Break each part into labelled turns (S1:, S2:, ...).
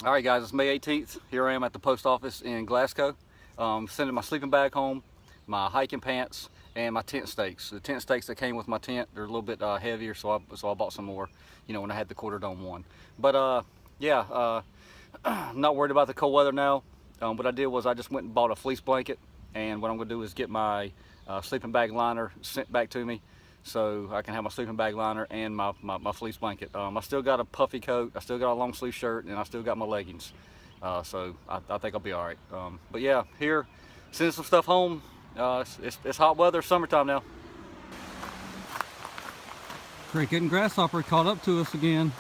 S1: All right, guys, it's May 18th. Here I am at the post office in Glasgow, sending my sleeping bag home, my hiking pants, and my tent stakes. The tent stakes that came with my tent, they're a little bit heavier, so I bought some more, you know, when I had the quarter dome one. But yeah, I'm not worried about the cold weather now. What I did was I just went and bought a fleece blanket, and what I'm gonna do is get my sleeping bag liner sent back to me, so I can have my sleeping bag liner and my fleece blanket. I still got a puffy coat, I still got a long sleeve shirt, and I still got my leggings. So I think I'll be all right. But yeah, here, sending some stuff home. It's hot weather, summertime now.
S2: Cricket and grasshopper caught up to us again.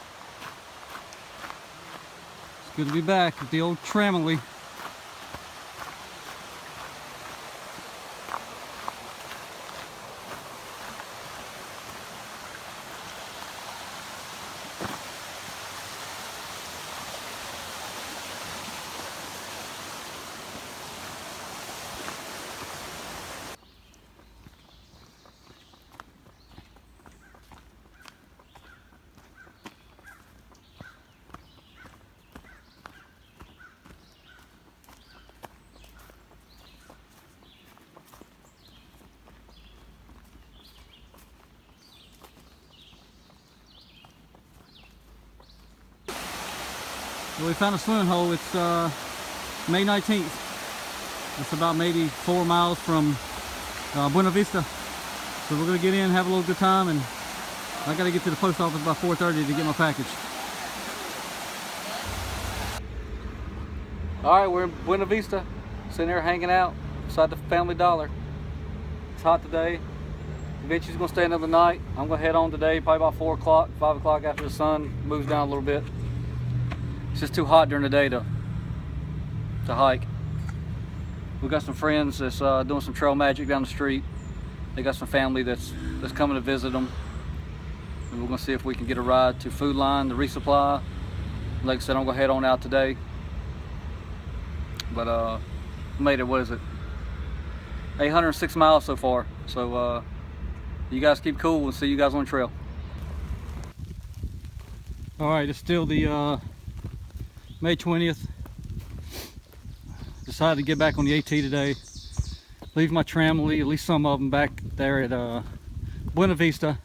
S2: It's good to be back at the old Tramily. Well, we found a swimming hole. It's May 19th. It's about maybe 4 miles from Buena Vista. So we're going to get in, have a little good time, and I got to get to the post office by 4:30 to get my package.
S1: All right, we're in Buena Vista, sitting there hanging out beside the Family Dollar. It's hot today. Eventually, gonna stay another night. I'm gonna head on today, probably about 4 o'clock, 5 o'clock after the sun moves down a little bit. It's just too hot during the day to hike. We got some friends that's doing some trail magic down the street. They got some family that's coming to visit them. And we're gonna see if we can get a ride to Food Line to resupply. Like I said, I'm gonna head on out today. But made it, what is it? 806 miles so far. So you guys keep cool. We'll see you guys on the trail.
S2: All right, it's still the May 20th. Decided to get back on the AT today. Leave my Tramily, at least some of them, back there at Buena Vista.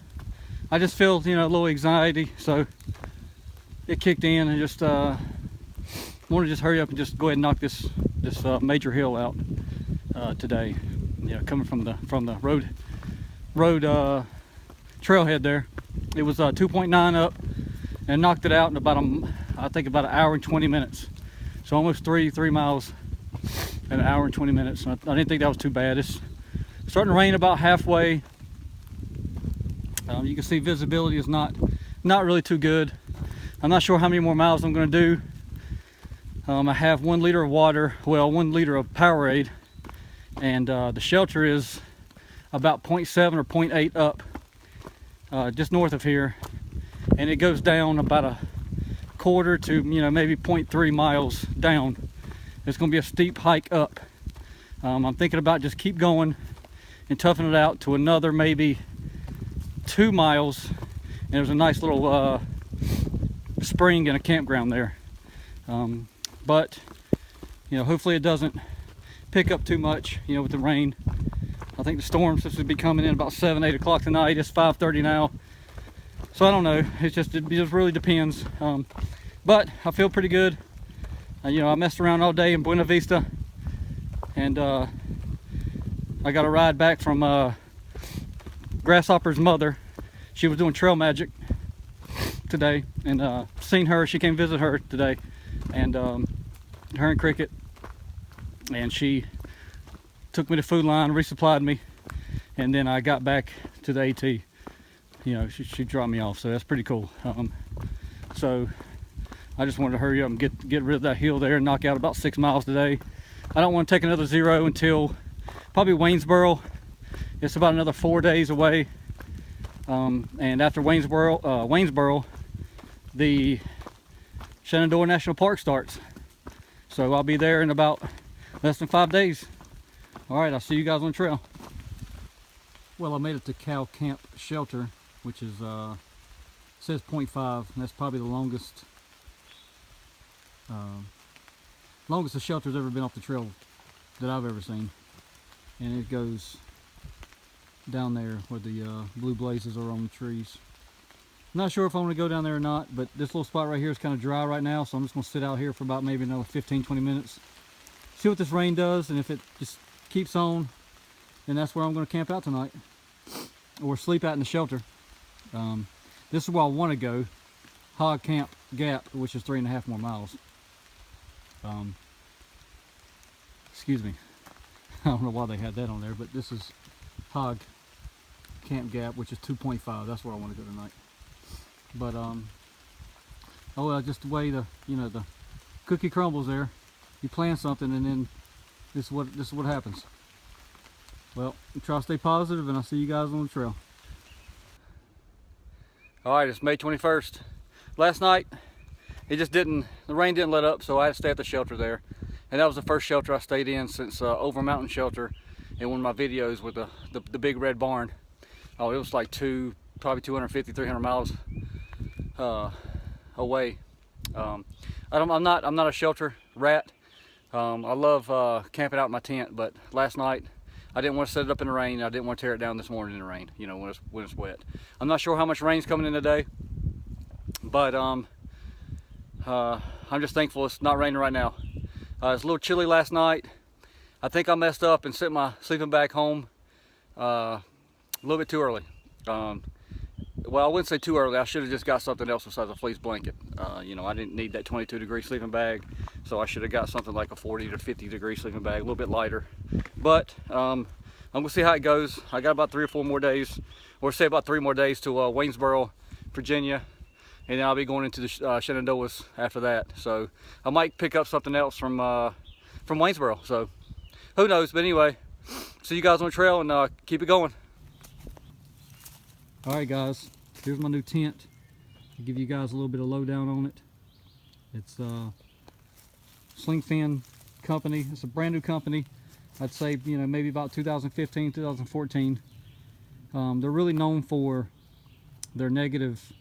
S2: I just feel, you know, a little anxiety, so it kicked in, and just want to just hurry up and just go ahead and knock this major hill out today. You know, coming from the road trailhead there. It was 2.9 up, and knocked it out in about I think about an hour and 20 minutes. So almost three miles in an hour and 20 minutes. And I didn't think that was too bad. It's starting to rain about halfway. You can see visibility is not really too good. I'm not sure how many more miles I'm going to do. I have 1 liter of water, well, 1 liter of Powerade, and the shelter is about 0.7 or 0.8 up, just north of here, and it goes down about a quarter to, you know, maybe 0.3 miles down. It's going to be a steep hike up. I'm thinking about just keep going and toughing it out to another maybe 2 miles, and there's a nice little spring and a campground there. But you know, hopefully it doesn't pick up too much, you know, with the rain. I think the storm's supposed to be coming in about 7-8 o'clock tonight. It's 5:30 now, so I don't know. It just really depends. But I feel pretty good. You know, I messed around all day in Buena Vista, and I got a ride back from Grasshopper's mother. She was doing trail magic today, and seen her. She came visit her today, and her and Cricket, and she took me to Food Line, resupplied me, and then I got back to the AT. You know, she dropped me off, so that's pretty cool. So I just wanted to hurry up and get rid of that hill there and knock out about 6 miles today. I don't want to take another zero until probably Waynesboro. It's about another 4 days away. And after Waynesboro, the Shenandoah National Park starts. So I'll be there in about less than 5 days. All right, I'll see you guys on the trail. Well, I made it to Cow Camp Shelter, which is says 0.5, and that's probably the longest Longest the shelter's ever been off the trail that I've ever seen. And it goes down there where the blue blazes are on the trees. Not sure if I want to go down there or not, but this little spot right here is kind of dry right now, so I'm just going to sit out here for about maybe another 15-20 minutes. See what this rain does, and if it just keeps on, then that's where I'm going to camp out tonight. Or sleep out in the shelter. This is where I want to go. Hog Camp Gap, which is 3.5 more miles. Excuse me. I don't know why they had that on there, but this is Hog Camp Gap, which is 2.5. That's where I want to go tonight. But oh well, just the way the the cookie crumbles there. You plan something and then this is what happens. Well, try to stay positive, and I'll see you guys on the trail. All right, it's May 21st. Last night, the rain didn't let up, so I had to stay at the shelter there. And that was the first shelter I stayed in since Over Mountain Shelter in one of my videos with the big red barn. Oh, it was like probably 250, 300 miles away. I'm not a shelter rat. I love camping out in my tent, but last night I didn't want to set it up in the rain. I didn't want to tear it down this morning in the rain, when it's wet. I'm not sure how much rain's coming in today, but I'm just thankful it's not raining right now. It's a little chilly last night. I think I messed up and sent my sleeping bag home a little bit too early. Well, I wouldn't say too early. I should have just got something else besides a fleece blanket. I didn't need that 22-degree sleeping bag, so I should have got something like a 40 to 50-degree sleeping bag, a little bit lighter. But I'm gonna see how it goes. I got about 3 or 4 more days, or say about 3 more days to Waynesboro, Virginia, and then I'll be going into the Shenandoahs after that. So I might pick up something else from Waynesboro. So who knows? But anyway, see you guys on the trail, and keep it going. All right, guys. Here's my new tent. I'll give you guys a little bit of lowdown on it. It's Sling Fin company. It's a brand new company. I'd say maybe about 2015, 2014. They're really known for their negative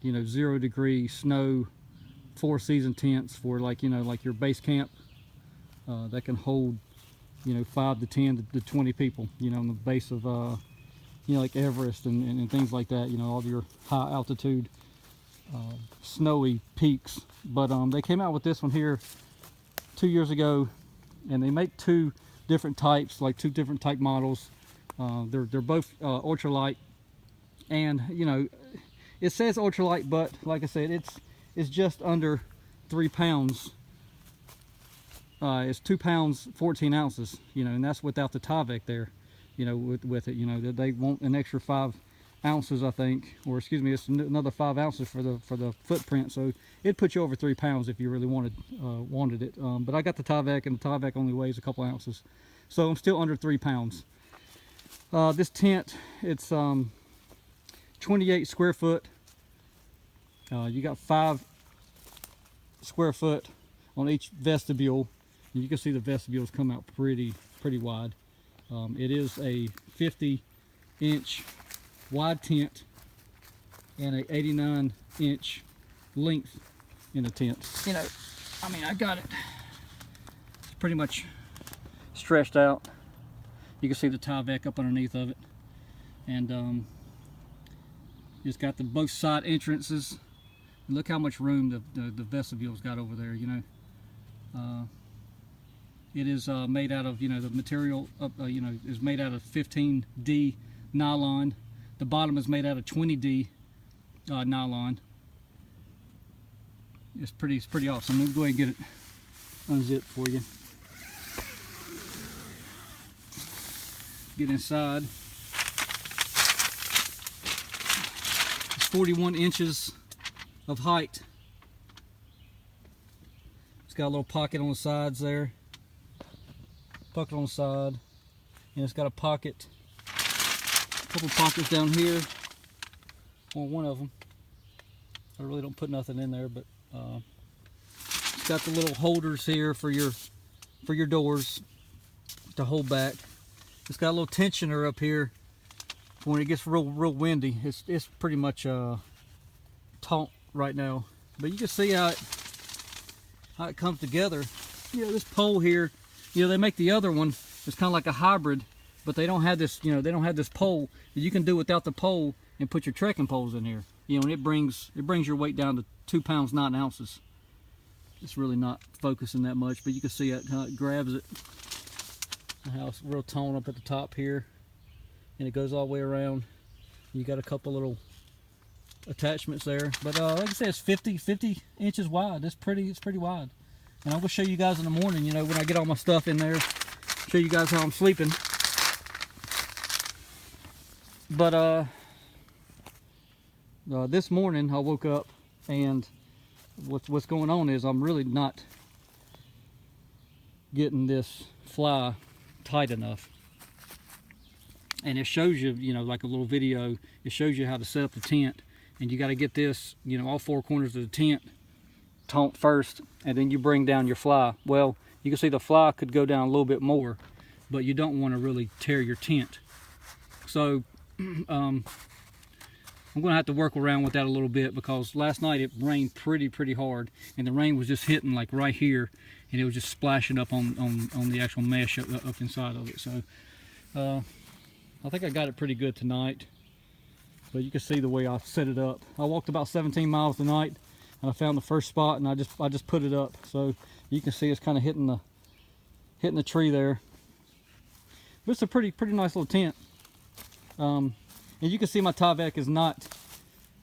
S2: 0-degree snow 4-season tents for like your base camp that can hold 5 to 10 to 20 people on the base of like Everest and things like that, all your high altitude snowy peaks. But they came out with this one here 2 years ago, and they make 2 different types, like 2 different type models. They're both ultralight, and it says ultralight, but like I said, it's just under 3 pounds. It's 2 pounds 14 ounces, and that's without the Tyvek there. With it, they want an extra 5 ounces, I think, or excuse me, it's another 5 ounces for the footprint. So it'd put you over 3 pounds if you really wanted it. But I got the Tyvek, and the Tyvek only weighs a couple ounces, so I'm still under 3 pounds. This tent, it's 28 square foot. You got 5 square foot on each vestibule. You can see the vestibules come out pretty wide. It is a 50-inch wide tent and a 89-inch length in the tent. I got it. It's pretty much stretched out. You can see the Tyvek up underneath of it, and it's got both side entrances. And look how much room the vestibule's got over there. It is made out of, the material, is made out of 15D nylon. The bottom is made out of 20D nylon. It's pretty awesome. Let me go ahead and get it unzipped for you. Get inside. It's 41 inches of height. It's got a little pocket on the sides there. Pocket on the side, and it's got a pocket, a couple pockets down here, or one of them. I really don't put nothing in there, but it's got the little holders here for your doors to hold back. It's got a little tensioner up here for when it gets real windy. It's pretty much taut right now, but you can see how how it comes together. You know, this pole here, you know, they make the other one, it's kind of like a hybrid, but they don't have this, you know, they don't have this pole that you can do without the pole and put your trekking poles in here. You know, and it brings your weight down to 2 pounds 9 ounces. It's really not focusing that much, but you can see it, how it grabs it. How it's real tone up at the top here, and it goes all the way around. You got a couple little attachments there, but like I said, it's 50 inches wide. It's pretty wide. And I'm gonna show you guys in the morning, you know, when I get all my stuff in there, show you guys how I'm sleeping. But this morning I woke up, and what's going on is I'm really not getting this fly tight enough. And it shows you, you know, like a little video, it shows you how to set up the tent, and you got to get this, you know, all 4 corners of the tent taut first, and then you bring down your fly. Well, you can see the fly could go down a little bit more, but you don't want to really tear your tent. So I'm gonna have to work around with that a little bit, because last night it rained pretty hard, and the rain was just hitting like right here, and it was just splashing up on the actual mesh up inside of it. So I think I got it pretty good tonight, but you can see the way I set it up. I walked about 17 miles tonight, and I found the first spot, and I just put it up. So you can see it's kind of hitting the tree there. But it's a pretty nice little tent. And you can see my Tyvek is not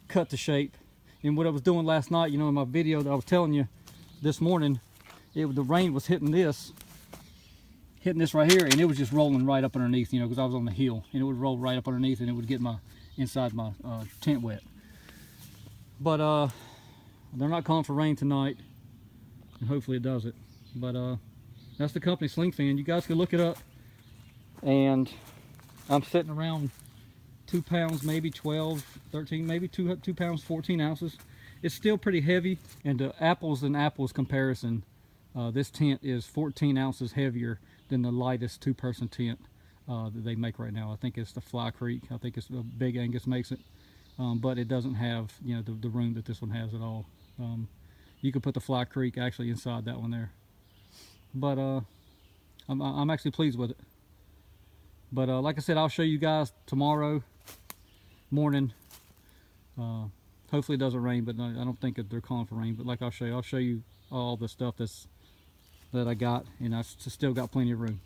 S2: cut to shape. And what I was doing last night, you know, in my video that I was telling you this morning, the rain was hitting this right here, and it was just rolling right up underneath, you know, because I was on the hill, and it would roll right up underneath, and it would get inside my tent wet. But they're not calling for rain tonight, and hopefully it doesn't. But that's the company Sling Fin. You guys can look it up. And I'm sitting around 2 pounds, maybe 12, 13, maybe 2 pounds 14 ounces. It's still pretty heavy, and apples and apples comparison, this tent is 14 ounces heavier than the lightest 2-person tent that they make right now. I think it's the Fly Creek. I think it's the Big Angus makes it, but it doesn't have, you know, the room that this one has at all. You could put the Fly Creek actually inside that one there. But I'm actually pleased with it. But like I said, I'll show you guys tomorrow morning. Hopefully it doesn't rain, but I don't think that they're calling for rain. But like I'll show you all the stuff that I got, and I still got plenty of room.